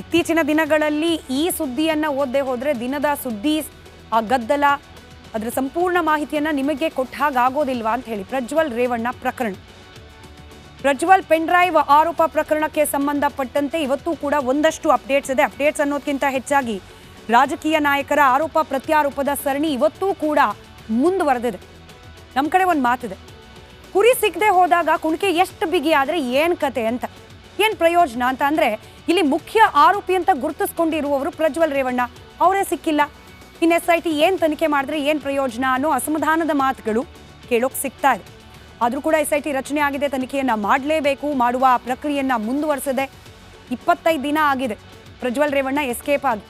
ಇತ್ತೀಚಿನ ದಿನಗಳಲ್ಲಿ ಈ ಸುದ್ದಿಯನ್ನು ಓದದೆ ಹೋದರೆ ದಿನದ ಸುದ್ದಿ ಆ ಗದ್ದಲ ಅದರ ಸಂಪೂರ್ಣ ಮಾಹಿತಿಯನ್ನು ನಿಮಗೆ ಕೊಟ್ಟ ಹಾಗಾಗೋದಿಲ್ವಾ ಅಂತ ಹೇಳಿ ಪ್ರಜ್ವಲ್ ರೇವಣ್ಣ ಪ್ರಕರಣ. ಪ್ರಜ್ವಲ್ ಪೆನ್ ಡ್ರೈವ್ ಆರೋಪ ಪ್ರಕರಣಕ್ಕೆ ಸಂಬಂಧಪಟ್ಟಂತೆ ಇವತ್ತು ಕೂಡ ಒಂದಷ್ಟು ಅಪ್ಡೇಟ್ಸ್ ಇದೆ. ಅಪ್ಡೇಟ್ಸ್ ಅನ್ನೋದಕ್ಕಿಂತ ಹೆಚ್ಚಾಗಿ ರಾಜಕೀಯ ನಾಯಕರ ಆರೋಪ ಪ್ರತ್ಯಾರೋಪದ ಸರಣಿ ಇವತ್ತೂ ಕೂಡ ಮುಂದುವರೆದಿದೆ. ನಮ್ಮ ಕಡೆ ಒಂದು ಮಾತಿದೆ, ಕುರಿ ಸಿಗದೆ ಹೋದಾಗ ಕುಣಿಕೆ ಎಷ್ಟು ಬಿಗಿ ಆದರೆ ಏನು ಕತೆ ಅಂತ, ಏನು ಪ್ರಯೋಜನ ಅಂತ. ಅಂದರೆ ಇಲ್ಲಿ ಮುಖ್ಯ ಆರೋಪಿ ಅಂತ ಗುರುತಿಸ್ಕೊಂಡಿರುವವರು ಪ್ರಜ್ವಲ್ ರೇವಣ್ಣ, ಅವರೇ ಸಿಕ್ಕಿಲ್ಲ. ಇನ್ನು SIT ಏನು ತನಿಖೆ ಮಾಡಿದ್ರೆ ಏನು ಪ್ರಯೋಜನ ಅನ್ನೋ ಅಸಮಾಧಾನದ ಮಾತುಗಳು ಕೇಳೋಕೆ ಸಿಗ್ತಾ ಇದೆ. ಆದರೂ ಕೂಡ SIT ರಚನೆ ಆಗಿದೆ, ತನಿಖೆಯನ್ನು ಮಾಡಲೇಬೇಕು, ಮಾಡುವ ಪ್ರಕ್ರಿಯೆಯನ್ನು ಮುಂದುವರೆಸಿದೆ. 25 ದಿನ ಆಗಿದೆ ಪ್ರಜ್ವಲ್ ರೇವಣ್ಣ ಎಸ್ಕೇಪ್ ಆಗಿ.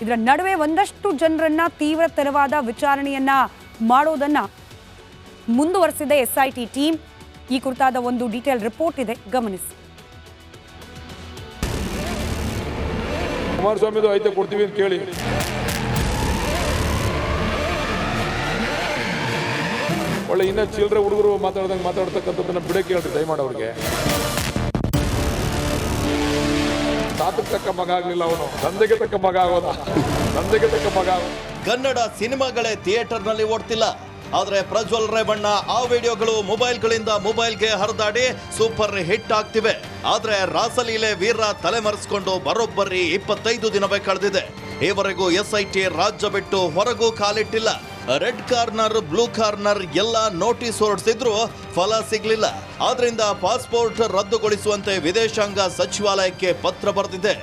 ಇದರ ನಡುವೆ ಒಂದಷ್ಟು ಜನರನ್ನ ತೀವ್ರತರವಾದ ವಿಚಾರಣೆಯನ್ನ ಮಾಡೋದನ್ನ ಮುಂದುವರೆಸಿದೆ SIT ಟೀಮ್. ಈ ಕುರಿತಾದ ಒಂದು ಡೀಟೇಲ್ ರಿಪೋರ್ಟ್ ಇದೆ, ಗಮನಿಸಿ. ಕುಮಾರಸ್ವಾಮಿದು ಐತೆ ಕೊಡ್ತೀವಿ ಅಂತ ಕೇಳಿ ಒಳ್ಳೆ ಇನ್ನ ಚಿಲ್ಲರೆ ಹುಡುಗರು ಮಾತಾಡ್ದಂಗೆ ಮಾತಾಡ್ತಕ್ಕಂಥದ್ದನ್ನ ಬಿಡಕ್ಕೆ ಹೇಳ್ರಿ ದಯಮಾಡಿ ಅವ್ರಿಗೆ. ತಾತಕ್ಕೆ ತಕ್ಕ ಮಗ ಆಗ್ಲಿಲ್ಲ ಅವನು, ತಂದೆಗೆ ತಕ್ಕ ಮಗ ಆಗೋದ, ತಂದೆಗೆ ತಕ್ಕ ಮಗ. ಕನ್ನಡ ಸಿನಿಮಾಗಳೇ ಥಿಯೇಟರ್ನಲ್ಲಿ ಓಡ್ತಿಲ್ಲ, ಆದ್ರೆ ಪ್ರಜ್ವಲ್ ರೇವಣ್ಣ ಆ ವಿಡಿಯೋಗಳು ಮೊಬೈಲ್ಗಳಿಂದ ಮೊಬೈಲ್ಗೆ ಹರಿದಾಡಿ ಸೂಪರ್ ಹಿಟ್ ಆಗ್ತಿವೆ. ಆದ್ರೆ ರಾಸಲೀಲೆ ವೀರ ತಲೆಮರೆಸಿಕೊಂಡು ಬರೋಬ್ಬರಿ 25 ದಿನವೇ ಕಳೆದಿದೆ. ಈವರೆಗೂ SIT ರಾಜ್ಯ ಬಿಟ್ಟು ಹೊರಗೂ ಕಾಲಿಟ್ಟಿಲ್ಲ. ರೆಡ್ ಕಾರ್ನರ್, ಬ್ಲೂ ಕಾರ್ನರ್ ಎಲ್ಲ ನೋಟಿಸ್ ಹೊರಡಿಸಿದ್ರು ಫಲ ಸಿಗ್ಲಿಲ್ಲ. ಆದ್ರಿಂದ ಪಾಸ್ಪೋರ್ಟ್ ರದ್ದುಗೊಳಿಸುವಂತೆ ವಿದೇಶಾಂಗ ಸಚಿವಾಲಯಕ್ಕೆ ಪತ್ರ ಬರೆದಿದೆ.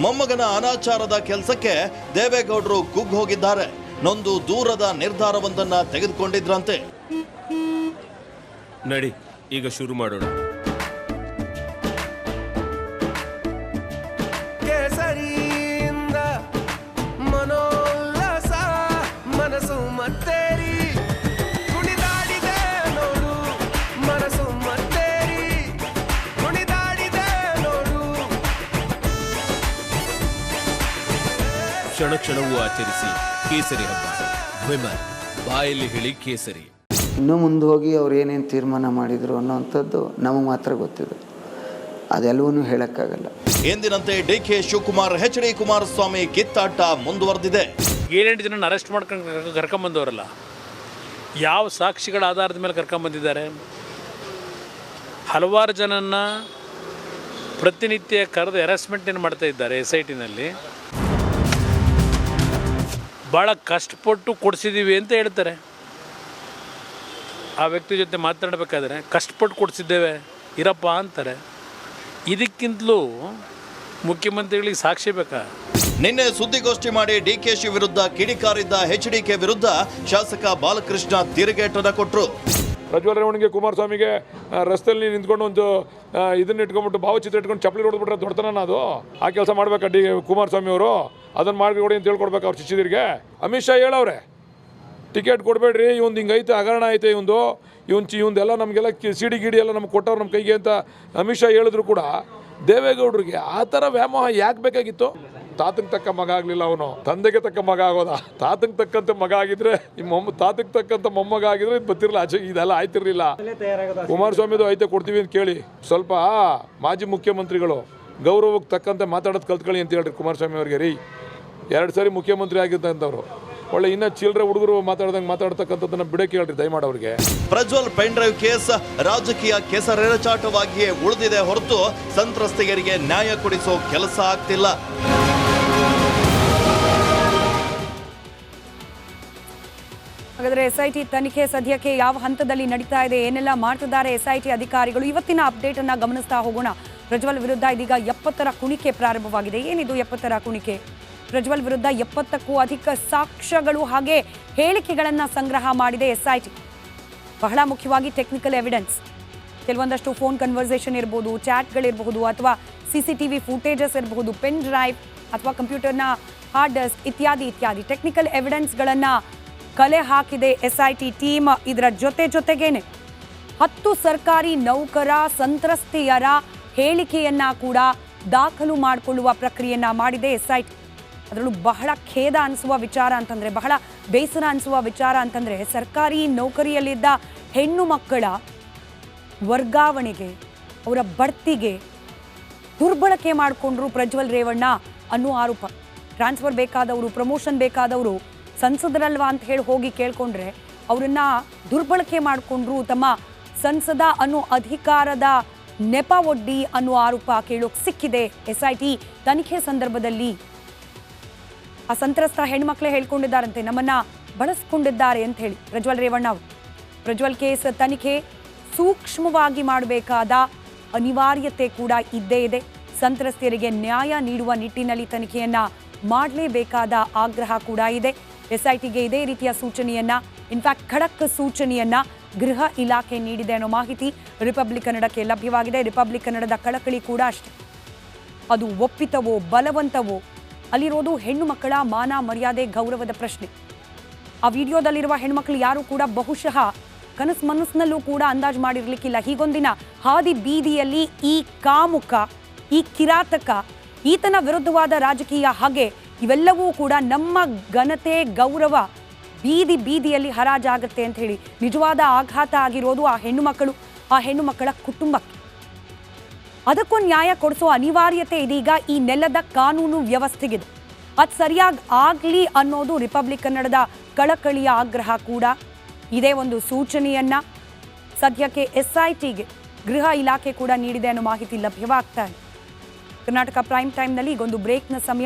ಮೊಮ್ಮಗನ ಅನಾಚಾರದ ಕೆಲಸಕ್ಕೆ ದೇವೇಗೌಡರು ಕುಗ್ಗ್ ಹೋಗಿದ್ದಾರೆ. ನೊಂದು ದೂರದ ನಿರ್ಧಾರವೊಂದನ್ನ ತೆಗೆದುಕೊಂಡಿದ್ರಂತೆ. ನಡಿ ಈಗ ಶುರು ಮಾಡೋಣ. ಕೇಸರಿಯಿಂದ ಮನೋಲ್ಲಾಸ ಮನಸ್ಸು ಮತ್ತೇರಿ ಕುಣಿದಾಡಿದೆ ನೋಡು, ಮನಸ್ಸು ಮತ್ತೇರಿ ಕುಣಿದಾಡಿದೆ ನೋಡು. ಕ್ಷಣ ಕ್ಷಣವೂ ಆಚರಿಸಿ ಕೇಸರಿ ಹಬ್ಬ. ವಿಮಲ್ ಬಾಯಲ್ಲಿ ಹೇಳಿ ಕೇಸರಿ. ಇನ್ನೂ ಮುಂದೆ ಹೋಗಿ ಅವ್ರು ಏನೇನು ತೀರ್ಮಾನ ಮಾಡಿದರು ಅನ್ನೋವಂಥದ್ದು ನಮಗೆ ಮಾತ್ರ ಗೊತ್ತಿದೆ, ಅದೆಲ್ಲವನ್ನೂ ಹೇಳೋಕ್ಕಾಗಲ್ಲ. ಎಂದಿನಂತೆ DK ಶಿವಕುಮಾರ್ HD ಕುಮಾರಸ್ವಾಮಿ ಕಿತ್ತಾಟ ಮುಂದುವರೆದಿದೆ. 7-8 ಜನ ಅರೆಸ್ಟ್ ಮಾಡ್ಕೊಂಡು ಕರ್ಕೊಂಬಂದವರಲ್ಲ, ಯಾವ ಸಾಕ್ಷಿಗಳ ಆಧಾರದ ಮೇಲೆ ಕರ್ಕೊಂಬಂದಿದ್ದಾರೆ? ಹಲವಾರು ಜನನ್ನ ಪ್ರತಿನಿತ್ಯ ಕರೆದು ಹ್ಯಾರಾಸ್ಮೆಂಟನ್ನು ಮಾಡ್ತಾ ಇದ್ದಾರೆ SITನಲ್ಲಿ. ಭಾಳ ಕಷ್ಟಪಟ್ಟು ಕೊಡಿಸಿದ್ದೀವಿ ಅಂತ ಹೇಳ್ತಾರೆ. ಆ ವ್ಯಕ್ತಿ ಜೊತೆ ಮಾತನಾಡಬೇಕಾದ್ರೆ ಕಷ್ಟಪಟ್ಟು ಕೊಡಿಸಿದ್ದೇವೆ ಇರಪ್ಪ ಅಂತಾರೆ. ಇದಕ್ಕಿಂತಲೂ ಮುಖ್ಯಮಂತ್ರಿಗಳಿಗೆ ಸಾಕ್ಷಿ ಬೇಕಾ? ನಿನ್ನೆ ಸುದ್ದಿಗೋಷ್ಠಿ ಮಾಡಿ DKಶಿ ವಿರುದ್ಧ ಕಿಡಿಕಾರಿದ್ದ HDK ವಿರುದ್ಧ ಶಾಸಕ ಬಾಲಕೃಷ್ಣ ತಿರುಗೇಟನ ಕೊಟ್ಟರು. ಪ್ರಜ್ವಲ್ ರೇವಣ್ಣಿಗೆ ಕುಮಾರಸ್ವಾಮಿಗೆ ರಸ್ತೆಯಲ್ಲಿ ನಿಂತ್ಕೊಂಡು ಒಂದು ಇದನ್ನ ಇಟ್ಕೊಂಡ್ಬಿಟ್ಟು ಭಾವಚಿತ್ರ ಇಟ್ಕೊಂಡು ಚಪ್ಪಲಿ ಹೊಡೆದ್ಬಿಟ್ರೆ ದೊಡ್ಡತನ ಅದು. ಆ ಕೆಲಸ ಮಾಡ್ಬೇಕಾ ಕುಮಾರಸ್ವಾಮಿ ಅವರು? ಅದನ್ನು ಮಾಡಿಕೊಡಿ ಅಂತ ಹೇಳ್ಕೊಡ್ಬೇಕು ಅವ್ರ ಶಿಷ್ಯರಿಗೆ. ಅಮಿತ್ ಶಾ ಹೇಳವ್ರೆ, ಟಿಕೆಟ್ ಕೊಡಬೇಡ್ರಿ, ಇವಂದು ಹಿಂಗೈತೆ, ಹಗರಣ ಐತೆ ಇವಂದೆಲ್ಲ ನಮಗೆಲ್ಲ ಸಿಡಿ ಗಿಡಿ ಎಲ್ಲ ನಮ್ಗೆ ಕೊಟ್ಟವ್ರು ನಮ್ಮ ಕೈಗೆ ಅಂತ ಅಮಿತ್ ಶಾ ಹೇಳಿದ್ರು ಕೂಡ ದೇವೇಗೌಡರಿಗೆ ಆ ಥರ ವ್ಯಾಮೋಹ ಯಾಕೆ ಬೇಕಾಗಿತ್ತು? ತಾತಂಗೆ ತಕ್ಕ ಮಗ ಆಗಲಿಲ್ಲ ಅವನು, ತಂದೆಗೆ ತಕ್ಕ ಮಗ ಆಗೋದ. ತಾತಂಗೆ ತಕ್ಕಂತೆ ಮಗ ಆಗಿದ್ರೆ ತಾತಂಗೆ ತಕ್ಕಂಥ ಮೊಮ್ಮಗ ಆಗಿದ್ರೆ ಇದು ಬರ್ತಿರಲಿಲ್ಲ, ಇದೆಲ್ಲ ಆಯ್ತಿರ್ಲಿಲ್ಲ. ಕುಮಾರಸ್ವಾಮಿದು ಐತೆ ಕೊಡ್ತೀವಿ ಅಂತ ಕೇಳಿ ಸ್ವಲ್ಪ ಮಾಜಿ ಮುಖ್ಯಮಂತ್ರಿಗಳು ಗೌರವಕ್ಕೆ ತಕ್ಕಂತೆ ಮಾತಾಡೋದು ಕಲ್ತ್ಕೊಳ್ಳಿ ಅಂತ ಹೇಳ್ರಿ ಕುಮಾರಸ್ವಾಮಿ ಅವ್ರಿಗೆ. ರೀ 2 ಸಾರಿ ಮುಖ್ಯಮಂತ್ರಿ ಆಗಿದ್ದಂಥವ್ರು ಒಳ್ಳೆ ಇನ್ನ ಚಿಲ್ಲರೆ ಹುಡುಗರು ಮಾತಾಡ್ದಂಗೆ ಮಾತಾಡ್ತಕ್ಕಂಥದ್ದನ್ನ ಬಿಡಕ್ಕೆ ಹೇಳ್ರಿ ದಯಮಾಡಿ ಅವ್ರಿಗೆ. ಪ್ರಜ್ವಲ್ ಪೆನ್ ಡ್ರೈವ್ ಕೇಸ್ ರಾಜಕೀಯ ಕೆಸರೆರಚಾಟವಾಗಿಯೇ ಉಳಿದಿದೆ ಹೊರತು ಸಂತ್ರಸ್ತೆಯರಿಗೆ ನ್ಯಾಯ ಕೊಡಿಸೋ ಕೆಲಸ ಆಗ್ತಿಲ್ಲ. ಹಾಗಾದರೆ SIT ತನಿಖೆ ಸದ್ಯಕ್ಕೆ ಯಾವ ಹಂತದಲ್ಲಿ ನಡೀತಾ ಇದೆ, ಏನೆಲ್ಲ ಮಾಡ್ತಿದ್ದಾರೆ SIT ಅಧಿಕಾರಿಗಳು, ಇವತ್ತಿನ ಅಪ್ಡೇಟ್ ಅನ್ನ ಗಮನಿಸ್ತಾ ಹೋಗೋಣ. ಪ್ರಜ್ವಲ್ ವಿರುದ್ಧ ಇದೀಗ 70ರ ಕುಣಿಕೆ ಪ್ರಾರಂಭವಾಗಿದೆ. ಏನಿದು 70ರ ಕುಣಿಕೆ? ಪ್ರಜ್ವಲ್ ವಿರುದ್ಧ 70ಕ್ಕೂ ಅಧಿಕ ಸಾಕ್ಷ್ಯಗಳು ಹಾಗೆ ಹೇಳಿಕೆಗಳನ್ನು ಸಂಗ್ರಹ ಮಾಡಿದೆ SIT. ಬಹಳ ಮುಖ್ಯವಾಗಿ ಟೆಕ್ನಿಕಲ್ ಎವಿಡೆನ್ಸ್, ಕೆಲವೊಂದಷ್ಟು ಫೋನ್ ಕನ್ವರ್ಸೇಷನ್ ಇರಬಹುದು, ಚಾಟ್ಗಳಿರಬಹುದು, ಅಥವಾ CCTV ಫೂಟೇಜಸ್ ಇರಬಹುದು, ಪೆನ್ ಡ್ರೈವ್ ಅಥವಾ ಕಂಪ್ಯೂಟರ್ನ ಹಾರ್ಡ್ ಡಿಸ್ಕ್ ಇತ್ಯಾದಿ ಟೆಕ್ನಿಕಲ್ ಎವಿಡೆನ್ಸ್ಗಳನ್ನು ಕಲೆ ಹಾಕಿದೆ SIT ಟೀಮ್. ಇದರ ಜೊತೆಗೇನೆ 10 ಸರ್ಕಾರಿ ನೌಕರ ಸಂತ್ರಸ್ತೆಯರ ಹೇಳಿಕೆಯನ್ನ ಕೂಡ ದಾಖಲು ಮಾಡಿಕೊಳ್ಳುವ ಪ್ರಕ್ರಿಯೆಯನ್ನ ಮಾಡಿದೆ SIT. ಅದರಲ್ಲೂ ಬಹಳ ಖೇದ ಅನಿಸುವ ವಿಚಾರ ಅಂತಂದರೆ, ಬಹಳ ಬೇಸರ ಅನಿಸುವ ವಿಚಾರ ಅಂತಂದರೆ, ಸರ್ಕಾರಿ ನೌಕರಿಯಲ್ಲಿದ್ದ ಹೆಣ್ಣು ಮಕ್ಕಳ ವರ್ಗಾವಣೆಗೆ, ಅವರ ಬಡ್ತಿಗೆ ದುರ್ಬಳಕೆ ಮಾಡಿಕೊಂಡ್ರು ಪ್ರಜ್ವಲ್ ರೇವಣ್ಣ ಅನ್ನೋ ಆರೋಪ. ಟ್ರಾನ್ಸ್ಫರ್ ಬೇಕಾದವರು, ಪ್ರಮೋಷನ್ ಬೇಕಾದವರು ಸಂಸದರಲ್ವಾ ಅಂತ ಹೇಳಿ ಹೋಗಿ ಕೇಳ್ಕೊಂಡ್ರೆ ಅವರನ್ನ ದುರ್ಬಳಕೆ ಮಾಡಿಕೊಂಡ್ರು, ತಮ್ಮ ಸಂಸದ ಅನ್ನೋ ಅಧಿಕಾರದ ನೆಪ ಒಡ್ಡಿ ಅನ್ನೋ ಆರೋಪ ಕೇಳೋಕ್ ಸಿಕ್ಕಿದೆ. SIT ತನಿಖೆ ಸಂದರ್ಭದಲ್ಲಿ ಆ ಸಂತ್ರಸ್ತ ಹೆಣ್ಮಕ್ಳೇ ಹೇಳ್ಕೊಂಡಿದ್ದಾರಂತೆ, ನಮ್ಮನ್ನ ಬಳಸ್ಕೊಂಡಿದ್ದಾರೆ ಅಂತ ಹೇಳಿ ಪ್ರಜ್ವಲ್ ರೇವಣ್ಣ ಅವರು. ಪ್ರಜ್ವಲ್ ಕೇಸ್ ತನಿಖೆ ಸೂಕ್ಷ್ಮವಾಗಿ ಮಾಡಬೇಕಾದ ಅನಿವಾರ್ಯತೆ ಕೂಡ ಇದ್ದೇ ಇದೆ. ಸಂತ್ರಸ್ತೆಯರಿಗೆ ನ್ಯಾಯ ನೀಡುವ ನಿಟ್ಟಿನಲ್ಲಿ ತನಿಖೆಯನ್ನ ಮಾಡಲೇಬೇಕಾದ ಆಗ್ರಹ ಕೂಡ ಇದೆ. SITಗೆ ಇದೇ ರೀತಿಯ ಸೂಚನೆಯನ್ನ, ಇನ್ಫ್ಯಾಕ್ಟ್ ಖಡಕ್ ಸೂಚನೆಯನ್ನ ಗೃಹ ಇಲಾಖೆ ನೀಡಿದೆ ಅನ್ನೋ ಮಾಹಿತಿ ರಿಪಬ್ಲಿಕ್ ಕನ್ನಡಕ್ಕೆ ಲಭ್ಯವಾಗಿದೆ. ರಿಪಬ್ಲಿಕ್ ಕನ್ನಡದ ಕಳಕಳಿ ಕೂಡ ಅಷ್ಟೇ. ಅದು ಒಪ್ಪಿತವೋ ಬಲವಂತವೋ, ಅಲ್ಲಿರೋದು ಹೆಣ್ಣು ಮಕ್ಕಳ ಮಾನ ಮರ್ಯಾದೆ ಗೌರವದ ಪ್ರಶ್ನೆ. ಆ ವಿಡಿಯೋದಲ್ಲಿರುವ ಹೆಣ್ಮಕ್ಳು ಯಾರು ಕೂಡ ಬಹುಶಃ ಮನಸ್ಸಿನಲ್ಲೂ ಕೂಡ ಅಂದಾಜು ಮಾಡಿರ್ಲಿಕ್ಕಿಲ್ಲ, ಹೀಗೊಂದಿನ ಹಾದಿ ಬೀದಿಯಲ್ಲಿ ಈ ಕಾಮುಕ, ಈ ಕಿರಾತಕ, ಈತನ ವಿರುದ್ಧವಾದ ರಾಜಕೀಯ ಹಾಗೆ ಇವೆಲ್ಲವೂ ಕೂಡ ನಮ್ಮ ಘನತೆ ಗೌರವ ಬೀದಿಯಲ್ಲಿ ಹರಾಜಾಗತ್ತೆ ಅಂತ ಹೇಳಿ ನಿಜವಾದ ಆಘಾತ ಆಗಿರೋದು ಆ ಹೆಣ್ಣು ಮಕ್ಕಳು, ಆ ಹೆಣ್ಣು ಮಕ್ಕಳ ಕುಟುಂಬಕ್ಕೆ. ಅದಕ್ಕೂ ನ್ಯಾಯ ಕೊಡಿಸೋ ಅನಿವಾರ್ಯತೆ ಇದೀಗ ಈ ನೆಲದ ಕಾನೂನು ವ್ಯವಸ್ಥೆಗಿದೆ. ಅದು ಸರಿಯಾಗಿ ಆಗಲಿ ಅನ್ನೋದು ರಿಪಬ್ಲಿಕ್ ಕನ್ನಡದ ಕಳಕಳಿಯ ಆಗ್ರಹ ಕೂಡ. ಇದೇ ಒಂದು ಸೂಚನೆಯನ್ನ ಸದ್ಯಕ್ಕೆ SITಗೆ ಗೃಹ ಇಲಾಖೆ ಕೂಡ ನೀಡಿದೆ ಅನ್ನೋ ಮಾಹಿತಿ ಲಭ್ಯವಾಗ್ತಾ ಇದೆ. ಕರ್ನಾಟಕ ಪ್ರೈಮ್ ಟೈಮ್ನಲ್ಲಿ ಈಗೊಂದು ಬ್ರೇಕ್ನ ಸಮಯ.